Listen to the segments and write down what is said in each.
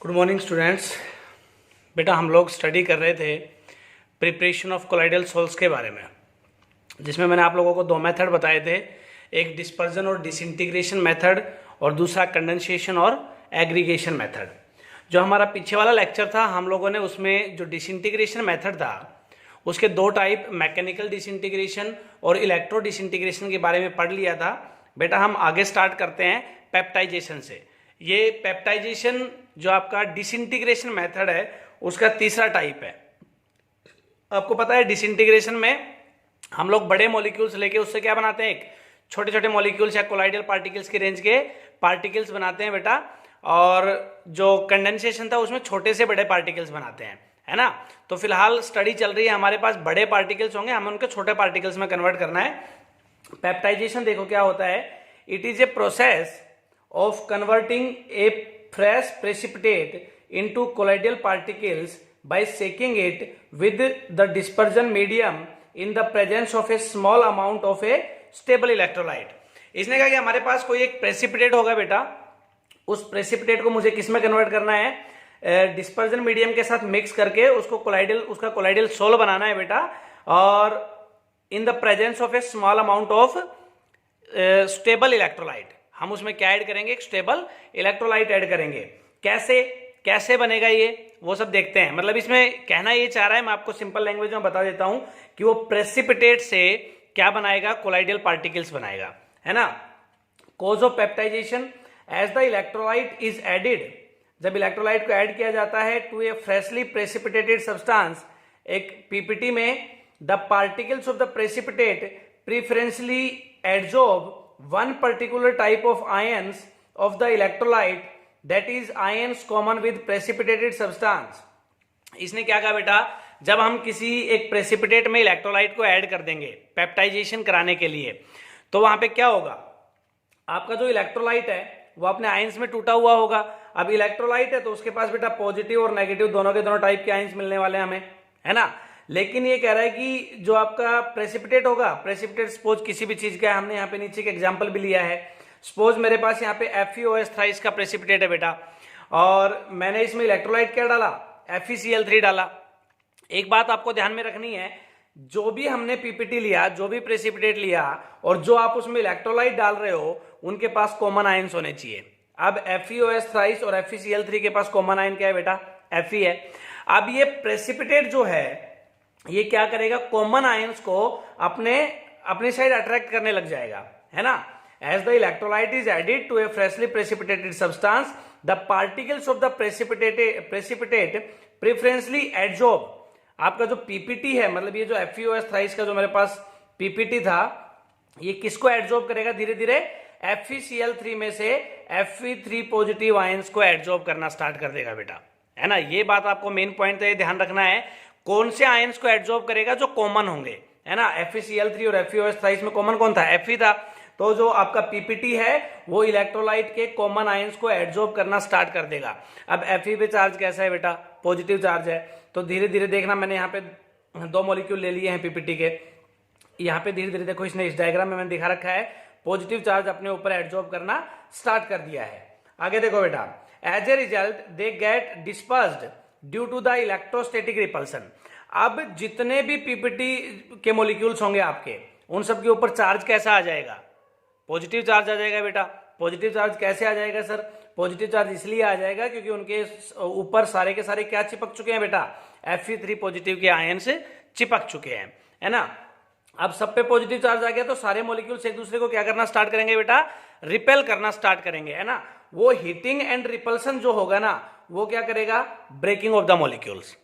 Good morning students. बेटा हम लोग स्टडी कर रहे थे प्रिपरेशन ऑफ कोलाइडल सॉल्ट्स के बारे में, जिसमें मैंने आप लोगों को दो मेथड बताए थे, एक डिस्पर्जन और डिसइंटीग्रेशन मेथड और दूसरा कंडेंसेशन और एग्रीगेशन मेथड। जो हमारा पीछे वाला लेक्चर था हम लोगों ने उसमें जो डिसइंटीग्रेशन मेथड था उसके दो टाइप, मैकेनिकल डिसइंटीग्रेशन और इलेक्ट्रो डिसइंटीग्रेशन के बारे में पढ़ लिया था। बेटा हम आगे स्टार्ट करते हैं पेप्टाइजेशन से। ये पेप्टाइजेशन जो आपका डिसइंटीग्रेशन मेथड है उसका तीसरा टाइप है। आपको पता है डिसइंटीग्रेशन में हम लोग बड़े मॉलिक्यूल्स लेके उससे क्या बनाते हैं, एक छोटे छोटे मॉलिक्यूल्स या कोलाइडल पार्टिकल्स की रेंज के पार्टिकल्स बनाते हैं बेटा, और जो कंडेंसेशन था उसमें छोटे से बड़े पार्टिकल्स बनाते हैं, है ना। तो फिलहाल स्टडी चल रही है, हमारे पास बड़े पार्टिकल्स होंगे, हमें उनके छोटे पार्टिकल्स में कन्वर्ट करना है। पेप्टाइजेशन देखो क्या होता है, it is a process of converting a fresh precipitate into colloidal particles by shaking it with the dispersion medium in the presence of a small amount of a stable electrolyte। इसने कहा कि हमारे पास कोई एक प्रेसिपिटेट होगा बेटा, उस precipitate को मुझे किस में कन्वर्ट करना है, डिस्पर्जन मीडियम के साथ मिक्स करके उसको उसका कोलाइडल सोल बनाना है बेटा, और in the presence of A small amount of stable electrolyte. हम उसमें क्या ऐड करेंगे, एक स्टेबल इलेक्ट्रोलाइट ऐड करेंगे। कैसे बनेगा ये वो सब देखते हैं। मतलब इसमें कहना ये चाह रहा है, मैं आपको सिंपल लैंग्वेज में बता देता हूं कि वो प्रेसिपिटेट से क्या बनाएगा, कोलाइडल पार्टिकल्स बनाएगा, है ना। Cause of peptization, as the electrolyte is added, जब इलेक्ट्रोलाइट को ऐड किया जाता है to a freshly precipitated substance, एक पीपीटी में, the particles of the precipitate preferentially adsorb one particular type of ions of the electrolyte, that is ions common with precipitated substance। इसने क्या कहा बेटा, जब हम किसी एक प्रेसिपिटेट में इलेक्ट्रोलाइट को ऐड कर देंगे पेप्टाइजेशन कराने के लिए, तो वहां पे क्या होगा, आपका जो इलेक्ट्रोलाइट है वो अपने आयंस में टूटा हुआ होगा। अब इलेक्ट्रोलाइट है तो उसके पास बेटा पॉजिटिव और नेगेटिव दोनों के दोनों टाइप के आयंस मिलने वाले हमें, है ना। लेकिन ये कह रहा है कि जो आपका प्रेसिपिटेट होगा, प्रेसिपिटेट सपोज किसी भी चीज का है, हमने यहाँ पे नीचे का एग्जांपल भी लिया है। सपोज मेरे पास यहाँ पे FeOS थ्राइस का प्रेसिपिटेट है बेटा, और मैंने इसमें इलेक्ट्रोलाइट क्या डाला, FeCl3 डाला। एक बात आपको ध्यान में रखनी है, जो भी हमने पीपीटी लिया, जो भी प्रेसिपिटेट लिया और जो आप उसमें इलेक्ट्रोलाइट डाल रहे हो, उनके पास कॉमन आयंस होने चाहिए। अब FeOS थ्राइस और FeCl3 के पास कॉमन आयन क्या है बेटा, Fe है। अब ये प्रेसिपिटेट जो है ये क्या करेगा, कॉमन आयंस को अपने साइड अट्रैक्ट करने लग जाएगा, है ना। As the electrolyte is added to a freshly precipitated substance, the particles of the precipitate preferentially adsorb. आपका जो पीपीटी है, मतलब ये जो FeOS थ्राइस का जो मेरे पास पीपीटी था, ये किसको एड्सॉर्ब करेगा, धीरे धीरे FeCl3 में से Fe3 पॉजिटिव आयंस को एड्सॉर्ब करना स्टार्ट कर देगा बेटा, है ना। ये बात आपको मेन पॉइंट है, ध्यान रखना है, कौन से आयंस को एड्सॉर्ब करेगा, जो कॉमन होंगे, है ना। FeCl3 और FeOS थ्राइस में कॉमन कौन था, Fe था। तो जो आपका पीपीटी है वो इलेक्ट्रोलाइट के कॉमन आयंस को एड्सॉर्ब करना स्टार्ट कर देगा। अब Fe पे चार्ज कैसा है बेटा, पॉजिटिव चार्ज है, तो धीरे धीरे देखना, मैंने यहाँ पे दो मॉलिक्यूल ले लिए हैं पीपीटी के, यहाँ पे धीरे धीरे देखो, इसने इस डायग्राम में मैंने दिखा रखा है, पॉजिटिव चार्ज अपने ऊपर एड्सॉर्ब करना स्टार्ट कर दिया है। आगे देखो बेटा, as a result they get dispersed due to the electrostatic repulsion. अब जितने भी पीपीटी के मॉलिक्यूल्स होंगे आपके, उन सब के ऊपर चार्ज कैसा आ जाएगा, पॉजिटिव चार्ज आ जाएगा बेटा। पॉजिटिव चार्ज कैसे आ जाएगा सर, पॉजिटिव चार्ज इसलिए आ जाएगा क्योंकि उनके ऊपर सारे के सारे क्या चिपक चुके हैं बेटा, Fe3 पॉजिटिव के आयन से चिपक चुके हैं, है ना। अब सब पे पॉजिटिव चार्ज आ गया तो सारे मॉलिक्यूल्स एक दूसरे को क्या करना स्टार्ट करेंगे बेटा, रिपेल करना स्टार्ट करेंगे, है ना। वो हीटिंग एंड रिपल्सन जो होगा ना, वो क्या करेगा, ब्रेकिंग ऑफ द मॉलिक्यूल्स,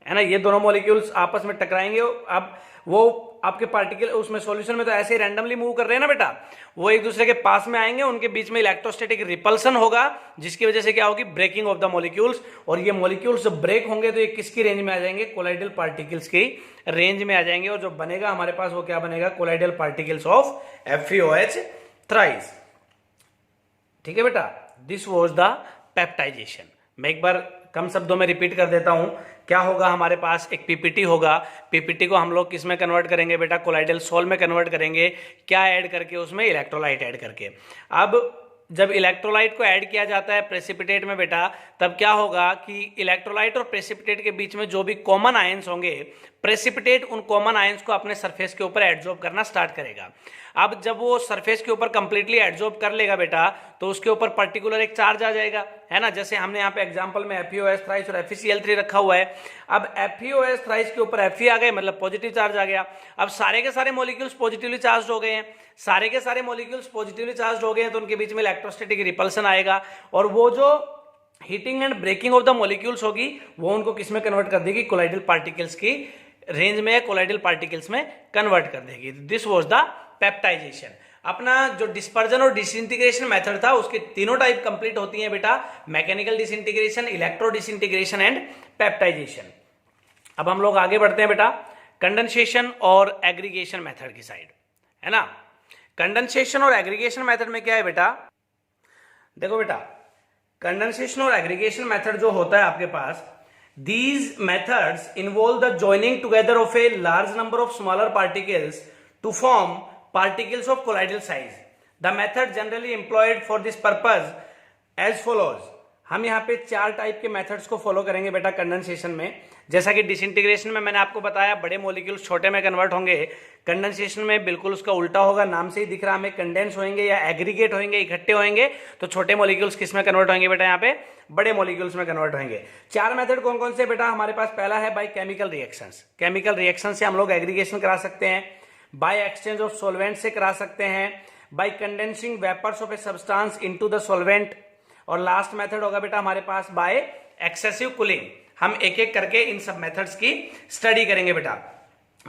है ना। ये दोनों मॉलिक्यूल्स आपस में टकराएंगे। अब वो आपके पार्टिकल उसमें सॉल्यूशन में तो ऐसे ही रैंडमली मूव कर रहे हैं ना बेटा, वो एक दूसरे के पास में आएंगे, उनके बीच में इलेक्ट्रोस्टैटिक रिपल्सन होगा, जिसकी वजह से क्या होगी, ब्रेकिंग ऑफ द मॉलिक्यूल्स। और ये मॉलिक्यूल्स जब ब्रेक होंगे तो ये किसकी रेंज में आ जाएंगे, कोलाइडल पार्टिकल्स की रेंज में आ जाएंगे, और जो बनेगा हमारे पास वो क्या बनेगा, colloidal particles of FeOH thrice. ठीक है बेटा, दिस वॉज द पेप्टाइजेशन। मैं एक बार कम शब्दों में रिपीट कर देता हूं, क्या होगा, हमारे पास एक पीपीटी होगा, पीपीटी को हम लोग किस में कन्वर्ट करेंगे बेटा, कोलाइडल सोल में कन्वर्ट करेंगे। क्या ऐड करके, उसमें इलेक्ट्रोलाइट ऐड करके। अब जब इलेक्ट्रोलाइट को ऐड किया जाता है प्रेसिपिटेट में बेटा, तब क्या होगा कि इलेक्ट्रोलाइट और प्रेसिपिटेट के बीच में जो भी कॉमन आयंस होंगे, प्रेसिपिटेट उन कॉमन आयंस को अपने सरफेस के ऊपर एडजॉर्ब करना स्टार्ट करेगा। अब जब वो सरफेस के ऊपर कंप्लीटली एडजॉर्ब कर लेगा बेटा, तो उसके ऊपर पर्टिकुलर एक चार्ज आ जाएगा, है ना। जैसे हमने यहाँ पे एग्जांपल में FeOH थ्राइस और FeCl3 रखा हुआ है। अब FeOH थ्राइस के ऊपर Fe आ गए, मतलब पॉजिटिव चार्ज आ गया। अब सारे के सारे मॉलिक्यूल्स पॉजिटिवली चार्ज हो गए हैं, सारे के सारे मॉलिक्यूल्स पॉजिटिवली चार्ज हो गए हैं, तो उनके बीच में इलेक्ट्रोस्टैटिक रिपल्सन आएगा, और वो जो heating and breaking of the molecules होगी वो उनको किस में कन्वर्ट कर देगी, कोलाइडल पार्टिकल्स की रेंज में, कोलाइडल पार्टिकल्स में कन्वर्ट कर देगी। This was the peptization. अपना जो डिस्पर्जन और डिसइंटीग्रेशन मेथड था उसके तीनों टाइप कंप्लीट होती हैं बेटा, mechanical disintegration, electro disintegration and peptization. अब हम लोग आगे बढ़ते हैं बेटा कंडेंसेशन और एग्रीगेशन मेथड की साइड, है ना। कंडेंसेशन और एग्रीगेशन मेथड में क्या है बेटा, देखो बेटा कंडेंसेशन और एग्रीगेशन मेथड जो होता है आपके पास, these methods involve the joining together of a large number of smaller particles to form particles of colloidal size. The method generally employed for this purpose as follows. हम यहाँ पे 4 type के methods को follow करेंगे बेटा condensation में। जैसा कि डिसइंटीग्रेशन में मैंने आपको बताया बड़े मॉलिक्यूल्स छोटे में कन्वर्ट होंगे, कंडेंसेशन में बिल्कुल उसका उल्टा होगा, नाम से ही दिख रहा हमें, कंडेंस होंगे या एग्रीगेट होंगे, इकट्ठे होंगे, तो छोटे मॉलिक्यूल्स किस में कन्वर्ट होंगे बेटा, यहाँ पे बड़े मॉलिक्यूल्स में कन्वर्ट होंगे। 4 मेथड कौन कौन से बेटा हमारे पास, पहला है by chemical reactions. Chemical reaction से हम लोग एग्रीगेशन करा सकते हैं, बाय एक्सचेंज ऑफ सॉल्वेंट से करा सकते हैं, by condensing vapours of a substance into the solvent, और लास्ट मेथड होगा बेटा हमारे पास बाय एक्सेसिव कूलिंग। हम एक एक करके इन सब मेथड्स की स्टडी करेंगे बेटा।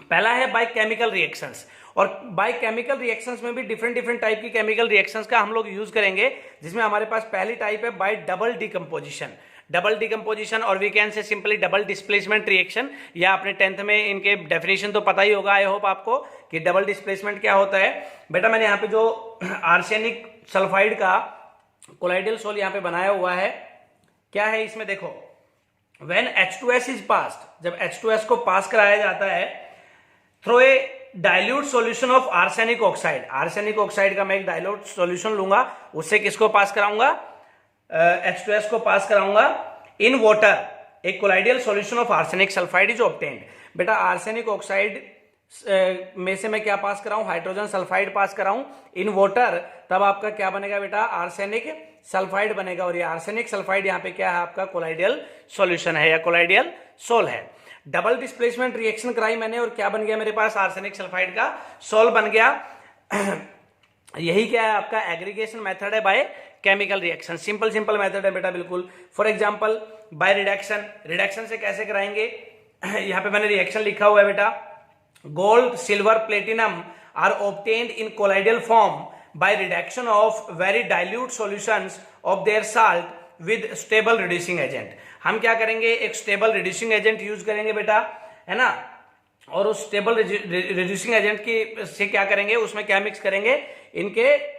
पहला है बाय केमिकल रिएक्शंस, और बाय केमिकल रिएक्शंस में भी डिफरेंट टाइप की केमिकल रिएक्शंस का हम लोग यूज करेंगे, जिसमें हमारे पास पहली टाइप है by double decomposition. Double decomposition और we can say simply double displacement reaction, या अपने 10th में इनके डेफिनेशन तो पता ही होगा आई होप आपको कि डबल डिस्प्लेसमेंट क्या होता है। बेटा मैंने यहाँ पे जो आर्सेनिक सल्फाइड का कोलाइडल सोल यहाँ पे बनाया हुआ है, क्या है इसमें देखो, व्हेन H2S इज पास्ड, जब H2S को पास कराया जाता है through a dilute solution of arsenic oxide, arsenic oxide का मैं एक डाइल्यूट सॉल्यूशन लूंगा, उससे किसको पास कराऊंगा, H2S को पास कराऊंगा इन वाटर, एक colloidal solution of arsenic sulphide is obtained. बेटा आर्सेनिक ऑक्साइड में से मैं क्या पास कराऊं, हाइड्रोजन सल्फाइड पास कराऊं इन वाटर, तब आपका क्या बनेगा बेटा, आर्सेनिक सल्फाइड बनेगा, और ये आर्सेनिक सल्फाइड यहाँ पे क्या है आपका कोलाइडल सॉल्यूशन है या कोलाइडल सोल है। डबल डिस्प्लेसमेंट रिएक्शन कराई मैंने, और क्या बन गया मेरे पास, आर्सेनिक सल्फाइड का सोल बन गया। यही क्या है आपका एग्रीगेशन मेथड है by chemical reaction. Simple method है बेटा बिल्कुल। For example by reduction, reduction से कैसे कराएंगे, यहाँ पे मैंने रिएक्शन लिखा हुआ है बेटा, gold, silver, platinum are obtained in colloidal form by reduction of very dilute solutions of their salt with stable reducing agent। हम क्या करेंगे, एक स्टेबल रिड्यूसिंग एजेंट यूज करेंगे बेटा, है ना, और उस स्टेबल रिड्यूसिंग एजेंट की से क्या करेंगे, उसमें क्या मिक्स करेंगे, इनके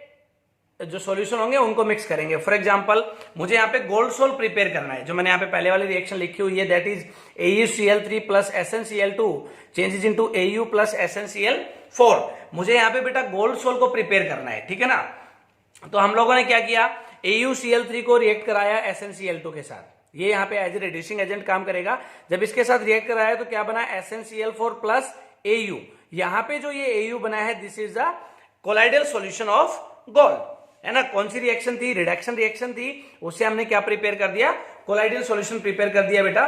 जो सॉल्यूशन होंगे उनको मिक्स करेंगे। फॉर एग्जांपल मुझे यहाँ पे गोल्ड सोल प्रिपेयर करना है, जो मैंने यहाँ पे पहले वाली रिएक्शन लिखी हुई है, that is AuCl3 plus SnCl2 changes into Au plus SnCl4। मुझे यहाँ पे बेटा गोल्ड सोल को प्रिपेयर करना है, ठीक है ना। तो हम लोगों ने क्या किया, AuCl3 को रिएक्ट कराया SnCl2 के साथ, ये यहाँ पे एज ए रिड्यूसिंग एजेंट काम करेगा। जब इसके साथ रिएक्ट कराया तो क्या बना, SnCl4 प्लस Au। यहाँ पे जो ये Au बना है, this is the colloidal solution of gold, है ना। कौन सी रिएक्शन थी, रिडक्शन रिएक्शन थी, उससे हमने क्या प्रिपेयर कर दिया, कोलाइडल सॉल्यूशन प्रिपेयर कर दिया बेटा।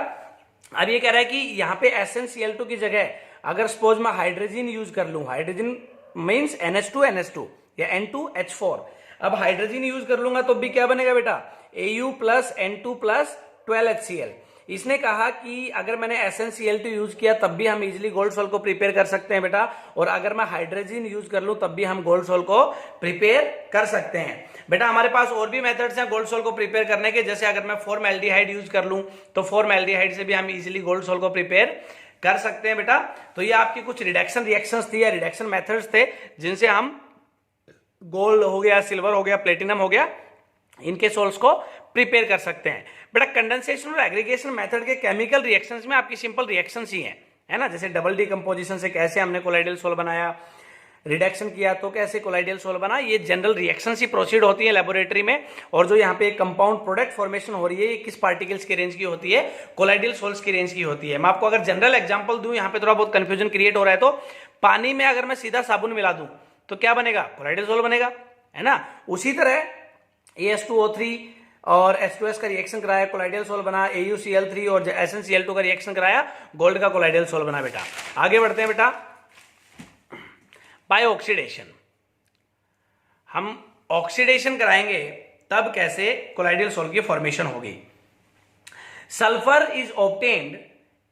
अब ये कह रहा है कि यहाँ पे SnCl2 की जगह अगर सपोज मैं हाइड्रोजन यूज कर लूं, हाइड्रोजन मींस NH2 या N2H4, अब हाइड्रोजन यूज कर लूंगा तो भी क्या बनेगा बेटा, Au plus N2 plus 12HCl। इसने कहा कि अगर मैंने SnCl2 यूज किया तब भी हम इजीली गोल्ड सोल को प्रिपेयर कर सकते हैं बेटा, और अगर मैं हाइड्रोजन यूज कर लूं तब भी हम गोल्ड सोल को प्रिपेयर कर सकते हैं बेटा। हमारे पास और भी मेथड्स हैं गोल्ड सोल को प्रिपेयर करने के, जैसे अगर मैं फॉर्मल्डिहाइड यूज कर लूं तो फॉर्मल्डिहाइड से भी हम इजीली गोल्ड सोल को प्रिपेयर कर सकते हैं बेटा। तो ये आपकी कुछ रिडक्शन रिएक्शंस थी या रिडक्शन मेथड्स थे, जिनसे हम गोल्ड हो गया, सिल्वर हो गया, प्लेटिनम हो गया, इनके सोल्स को प्रिपेयर कर सकते हैं बेटा। कंडेंसेशन और एग्रीगेशन मेथड के केमिकल रिएक्शंस में आपकी सिंपल रिएक्शंस ही हैं, है ना। जैसे डबल डिकम्पोजिशन से कैसे हमने कोलाइडल सोल बनाया, रिडक्शन किया तो कैसे कोलाइडल सोल बना। ये जनरल रिएक्शन ही प्रोसीड होती है लेबोरेटरी में, और जो यहाँ पे कंपाउंड प्रोडक्ट फॉर्मेशन हो रही है ये किस पार्टिकल्स की रेंज की होती है, कोलाइडल सोल्स की रेंज की होती है। मैं आपको अगर जनरल एग्जांपल दूं, यहाँ पे थोड़ा बहुत कंफ्यूजन क्रिएट हो रहा है, तो पानी में अगर मैं सीधा साबुन मिला दूं तो क्या बनेगा, कोलाइडल सोल बनेगा, है ना। उसी तरह AS2O3 और H2S का रिएक्शन कराया, कोलाइडल सोल बना। AuCl3 और SnCl2 का रिएक्शन कराया, गोल्ड का कोलाइडल सोल बना। बेटा आगे बढ़ते हैं बेटा, बाय ऑक्सीडेशन। हम ऑक्सीडेशन कराएंगे तब कैसे कोलाइडल सोल की फॉर्मेशन होगी। Sulphur is obtained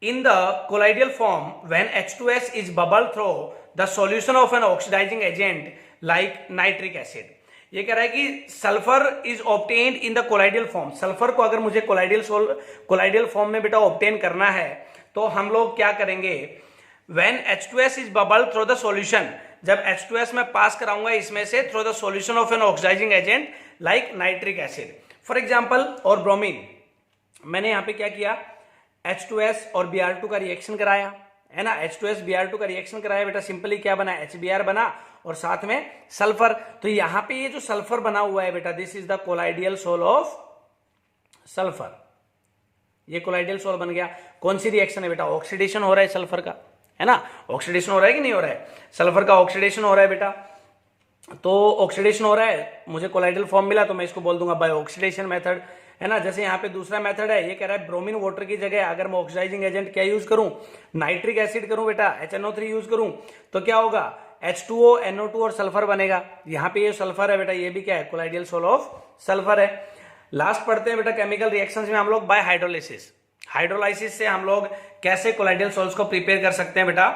in the colloidal form when H2S is bubbled through the solution of an oxidizing agent like nitric acid। ये कह रहा है कि sulphur is obtained in the colloidal form. Sulphur को अगर मुझे कोलाइडल फॉर्म में बेटा ऑब्टेन करना है तो हम लोग क्या करेंगे, when H2S is bubbled through the solution, जब H2S में पास कराऊंगा इसमें से through the solution of an oxidizing agent like nitric acid, for example. और ब्रोमीन, मैंने यहाँ पे क्या किया, H2S और Br2 का रिएक्शन कराया, है ना। H2S Br2 का रिएक्शन कराया बेटा, सिंपली क्या बना, HBr बना और साथ में सल्फर। तो यहां पे ये जो सल्फर बना हुआ है बेटा, this is the colloidal sol of sulphur. ये कोलाइडल सोल बन गया। कौन सी रिएक्शन है बेटा, ऑक्सीडेशन हो रहा है सल्फर का, है ना। ऑक्सीडेशन हो रहा है कि नहीं हो रहा है, सल्फर का ऑक्सीडेशन हो रहा है बेटा। तो ऑक्सीडेशन हो रहा है, मुझे कोलाइडल फॉर्म मिला तो मैं इसको बोल दूंगा बाय ऑक्सीडेशन मेथड, है ना। जैसे यहाँ पे दूसरा मेथड है, ये कह रहा है ब्रोमीन वाटर की जगह अगर मैं ऑक्सीडाइजिंग एजेंट क्या यूज करूं, नाइट्रिक एसिड करूं बेटा, HNO3 यूज करूं, तो क्या होगा, H2O, NO2 और सल्फर बनेगा। यहाँ पे ये सल्फर है बेटा, ये भी क्या है, कोलाइडल सोल ऑफ सल्फर है। लास्ट पढ़ते हैं बेटा केमिकल रिएक्शंस में हम लोग बाय हाइड्रोलाइसिस। हाइड्रोलाइसिस से हम लोग कैसे कोलाइडल सोल्स को प्रिपेयर कर सकते हैं बेटा।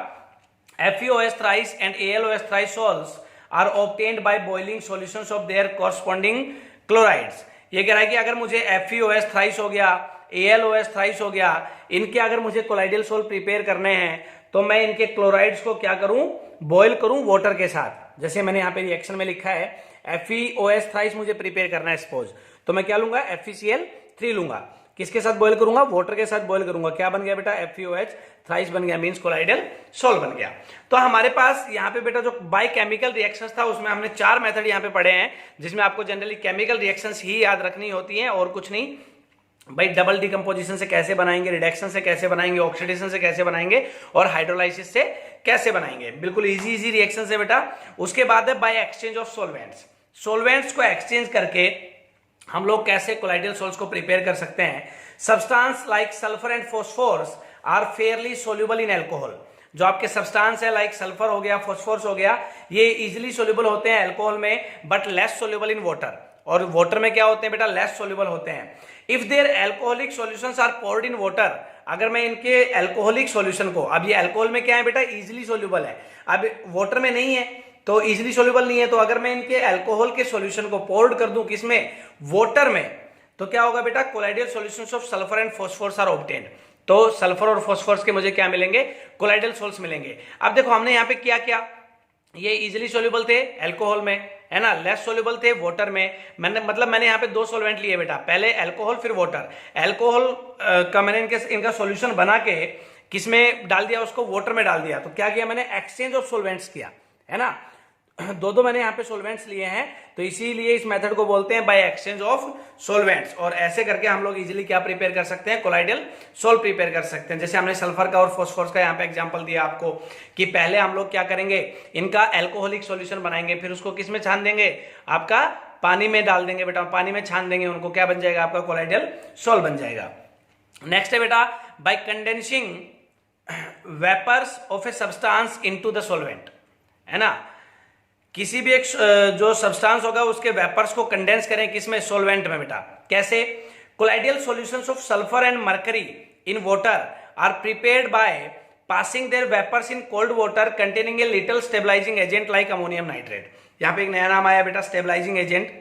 FeOS thrice and AlOS thrice salts are obtained by boiling solutions of their corresponding chlorides। ये कह रहा है कि अगर मुझे FeOS थ्राइस हो गया, AlOS थ्राइस हो गया, इनके अगर मुझे कोलाइडल सोल प्रिपेयर करने हैं तो मैं इनके क्लोराइड्स को क्या करूं, बॉयल करूं वाटर के साथ। जैसे मैंने यहाँ पे रिएक्शन में लिखा है FeOS थ्राइस मुझे प्रिपेयर करना है सपोज, तो मैं क्या लूंगा, FeCl3 लूंगा। किसके साथ बॉयल करूंगा, वाटर के साथ बॉयल करूंगा। क्या बन गया बेटा, FeOH थ्राइस बन गया, मींस कोलाइडल सोल बन गया। तो हमारे पास यहाँ पे बेटा जो बाय केमिकल रिएक्शंस था उसमें हमने 4 मेथड यहाँ पे पढ़े हैं, जिसमें आपको जनरली केमिकल रिएक्शंस ही याद रखनी होती हैं और कुछ नहीं। भाई डबल डिकम्पोजिशन से कैसे बनाएंगे, रिडक्शन से कैसे बनाएंगे, ऑक्सीडेशन से कैसे बनाएंगे और हाइड्रोलाइसिस से कैसे बनाएंगे, बिल्कुल इजी रिएक्शन है बेटा। उसके बाद है by exchange of solvents. Solvents को एक्सचेंज करके हम लोग कैसे कोलाइडल सोल्स को प्रिपेयर कर सकते हैं। Substance like sulphur and phosphorus are fairly soluble in alcohol. जो आपके सब्सटेंस है लाइक सल्फर हो गया, फॉस्फोरस हो गया, ये इजिली सोल्यूबल होते हैं अल्कोहल में but less soluble in water. और वाटर में क्या होते हैं बेटा, लेस सोल्यूबल होते हैं। If their alcoholic solutions are poured in water, अगर मैं इनके अल्कोहलिक सॉल्यूशन को, अब ये अल्कोहल में क्या है बेटा, इजिली सोल्यूबल है, अब वाटर में नहीं है तो इजिली सोल्यूबल नहीं है, तो अगर मैं इनके अल्कोहल के सॉल्यूशन को पोर्ड कर दूं किसमें, वाटर में, तो क्या होगा बेटा, colloidal solutions of sulphur and phosphorus are obtained. तो सल्फर और फॉस्फोरस के मुझे क्या मिलेंगे, कोलाइडल सोल्स मिलेंगे। अब देखो हमने यहाँ पे क्या किया, ये इजिली सोल्यूबल थे अल्कोहल में, है ना, लेस सोल्यूबल थे वाटर में। मैंने यहाँ पे 2 सॉल्वेंट लिए बेटा, पहले अल्कोहल फिर वाटर। अल्कोहल का मैंने इनका सॉल्यूशन बना के किसमें डाल दिया, उसको वाटर में डाल दिया। तो क्या किया मैंने, एक्सचेंज ऑफ सॉल्वेंट्स किया, है ना। दो मैंने यहाँ पे सॉल्वेंट्स लिए हैं, तो इसीलिए इस मेथड को बोलते हैं बाय एक्सचेंज ऑफ सॉल्वेंट्स। और ऐसे करके हम लोग इजीली क्या प्रिपेयर कर सकते हैं, कोलाइडल सोल प्रिपेयर कर सकते हैं। जैसे हमने सल्फर का और फॉस्फोरस का यहाँ पे एग्जांपल दिया आपको कि पहले हम लोग क्या करेंगे, इनका एल्कोहलिक सॉल्यूशन बनाएंगे, फिर उसको किस में छान देंगे, आपका पानी में डाल देंगे बेटा, पानी में छान देंगे उनको, क्या बन जाएगा, आपका कोलाइडल सोल बन जाएगा। नेक्स्ट है बेटा by condensing vapours of a substance into the solvent, है ना। किसी भी एक जो सब्सटेंस होगा उसके वेपर्स को कंडेंस करें किसमें, सॉल्वेंट में बेटा। कैसे, colloidal solutions of sulphur and mercury in water are prepared by passing their vapours in cold water containing a little stabilising agent like ammonium nitrate. यहाँ पे एक नया नाम आया बेटा, स्टेबलाइजिंग एजेंट,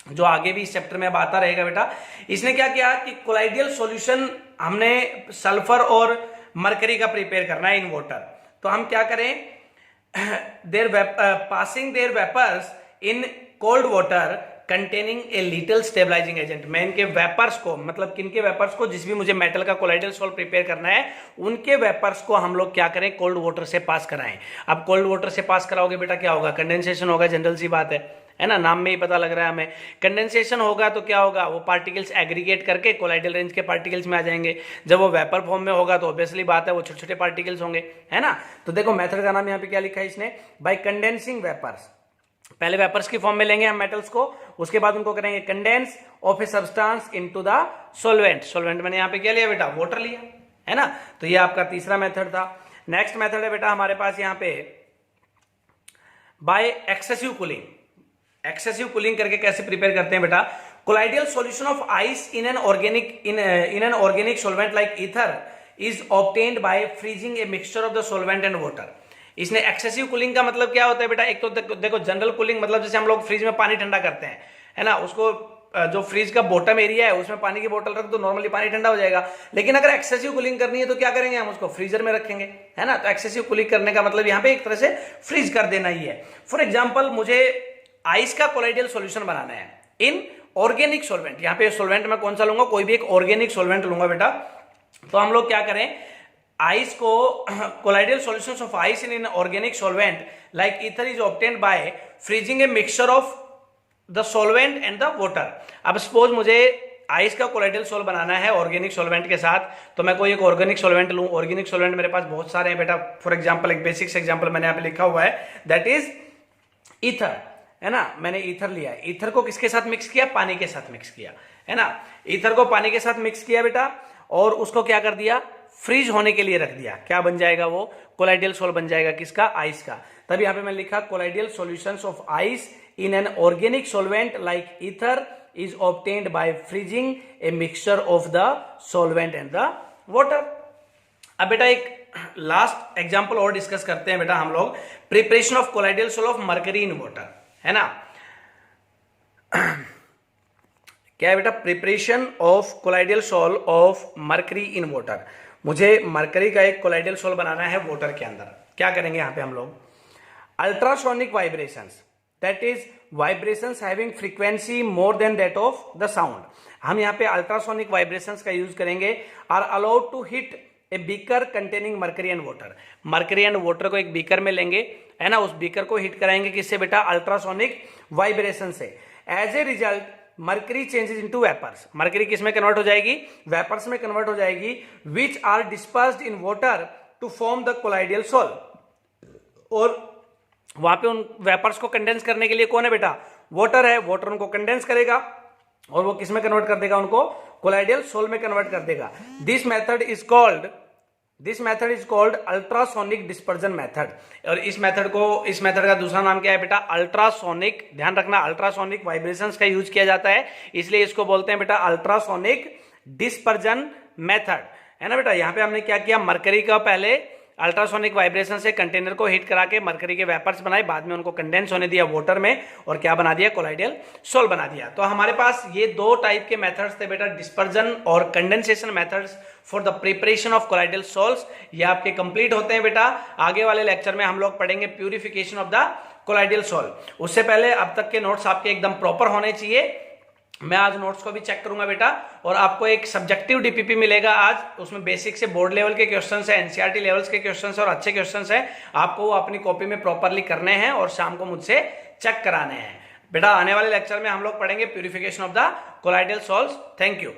जो आगे भी इस चैप्टर में आता रहेगा बेटा। इसने क्या किया कि कोलाइडल सॉल्यूशन हमने सल्फर और मर्करी का प्रिपेयर करना है इन वाटर, तो हम क्या करें, passing their vapors in cold water containing a little stabilising agent. मैं इनके वेपर्स को, मतलब किनके वेपर्स को, जिस भी मुझे मेटल का कोलाइडल सॉल्ट प्रिपेयर करना है उनके वेपर्स को हम लोग क्या करें, कोल्ड वाटर से पास कराएं। अब कोल्ड वाटर से पास कराओगे बेटा क्या होगा, कंडेंसेशन होगा, जनरल सी बात है ना, नाम में ही पता लग रहा है हमें। कंडेंसेशन होगा तो क्या होगा, वो पार्टिकल्स एग्रीगेट करके कोलाइडल रेंज के पार्टिकल्स में आ जाएंगे। जब वो वेपर फॉर्म में होगा तो ऑब्वियसली बात है वो छोटे छोटे पार्टिकल्स होंगे, है ना। तो देखो मेथड का नाम यहाँ पे क्या लिखा है इसने, बाय कंडेंसिंग वेपर्स। पहले वेपर्स की फॉर्म में लेंगे हम मेटल्स को, उसके बाद उनको करेंगे condense of a substance into the solvent. Solvent मैंने यहाँ पे क्या लिया बेटा, वाटर लिया, है ना। तो ये आपका तीसरा मेथड था। नेक्स्ट मेथड है बेटा हमारे पास यहाँ पे by excessive cooling. Excessive cooling करके कैसे प्रिपेयर करते हैं बेटा, colloidal solution of ice in an organic solvent like ether is obtained by freezing a mixture of the solvent and water. इसने एक्सेसिव कूलिंग का मतलब क्या होता है बेटा, एक तो देखो जनरल कूलिंग मतलब जैसे हम लोग फ्रिज में पानी ठंडा करते हैं, है ना, उसको जो फ्रिज का बॉटम एरिया है उसमें पानी की बोतल रख दो, नॉर्मली पानी ठंडा हो जाएगा। लेकिन अगर एक्सेसिव कूलिंग करनी है तो क्या करेंगे, हम उसको फ्रीजर में रखेंगे, है ना। तो एक्सेसिव कूलिंग करने का मतलब यहाँ पे एक तरह से फ्रीज कर देना ही है। फॉर एग्जाम्पल मुझे आइस का कोलाइडल सॉल्यूशन बनाना है इन ऑर्गेनिक सॉल्वेंट। यहाँ पे सॉल्वेंट मैं कौन सा लूंगा, कोई भी एक ऑर्गेनिक सॉल्वेंट लूंगा बेटा। तो हम लोग क्या करें, आइस को colloidal solutions of ice in organic solvent like ether is obtained by freezing a mixture of the solvent and the water. अब सपोज मुझे आइस का कोलाइडल सॉल्व बनाना है ऑर्गेनिक सॉल्वेंट के साथ, तो मैं कोई एक ऑर्गेनिक सॉल्वेंट लूं। ऑर्गेनिक सॉल्वेंट मेरे पास बहुत सारे हैं बेटा। फॉर एग्जांपल एक बेसिक्स एग्जांपल मैंने यहाँ पे लिखा हुआ है, दैट इज ईथर, है ना। मैंने ईथर लिया, ईथर को किसके साथ मिक्स किया, पानी के साथ मिक्स किया, है ना। ईथर को पानी के साथ मिक्स किया बेटा, और उसको क्या कर दिया, फ्रीज होने के लिए रख दिया। क्या बन जाएगा वो, कोलाइडल सॉल्व बन जाएगा, किसका, आइस का। तब यहाँ पे मैं लिखा colloidal solutions of ice in an organic solvent like ether is obtained by freezing a mixture of the solvent and the water. अब बेटा एक लास्ट एग्जांपल और डिस्कस करते हैं बेटा हम लोग, preparation of colloidal solve of mercury in water, है ना। क्या है बेटा, preparation of colloidal solve of mercury in water. मुझे मर्करी का एक कोलाइडल सॉल्व बनाना है वाटर के अंदर। क्या करेंगे यहाँ पे हम लोग, ultrasonic vibrations, that is vibrations having frequency more than that of the sound. हम यहाँ पे अल्ट्रासोनिक वाइब्रेशंस का यूज करेंगे। Are allowed to hit a beaker containing mercury and water. Mercury and water को एक बीकर में लेंगे, है ना, उस बीकर को हिट कराएंगे किससे बेटा, अल्ट्रासोनिक वाइब्रेशन से। As a result mercury changes into vapours. Mercury किस में कन्वर्ट हो जाएगी, वेपर्स में कन्वर्ट हो जाएगी, which are dispersed in water to form the colloidal sol. और वहां पे उन वेपर्स को कंडेंस करने के लिए कौन है बेटा, वाटर है। वाटर उनको कंडेंस करेगा और वो किस में कन्वर्ट कर देगा, उनको कोलाइडल सॉल्व में कन्वर्ट कर देगा। This method is called ultrasonic dispersion method. और इस मेथड का दूसरा नाम क्या है बेटा, अल्ट्रासोनिक। ध्यान रखना, अल्ट्रासोनिक वाइब्रेशंस का यूज किया जाता है, इसलिए इसको बोलते हैं बेटा अल्ट्रासोनिक डिस्पर्जन मेथड, है ना बेटा। यहां पे हमने क्या किया, मरकरी का पहले अल्ट्रासोनिक वाइब्रेशन से कंटेनर को हीट करा के मरकरी के वेपर्स बनाए, बाद में उनको कंडेंस होने दिया वाटर में, और क्या बना दिया, कोलाइडल सॉल्व बना दिया। तो हमारे पास ये दो टाइप के मेथड्स थे बेटा, डिस्पर्जन और condensation methods for the preparation of colloidal solves. ये आपके कंप्लीट होते हैं बेटा। आगे वाले लेक्चर में हम लोग पढ़ेंगे purification of the colloidal solve. उससे पहले अब तक के नोट्स आपके एकदम प्रॉपर होने चाहिए। मैं आज नोट्स को भी चेक करूंगा बेटा, और आपको एक सब्जेक्टिव डीपीपी मिलेगा आज। उसमें बेसिक से बोर्ड लेवल के क्वेश्चंस है, एनसीईआरटी लेवल्स के क्वेश्चंस है, और अच्छे क्वेश्चंस है। आपको वो अपनी कॉपी में प्रॉपरली करने हैं और शाम को मुझसे चेक कराने हैं बेटा। आने वाले लेक्चर में हम लोग पढ़ेंगे purification of the colloidal solves. Thank you.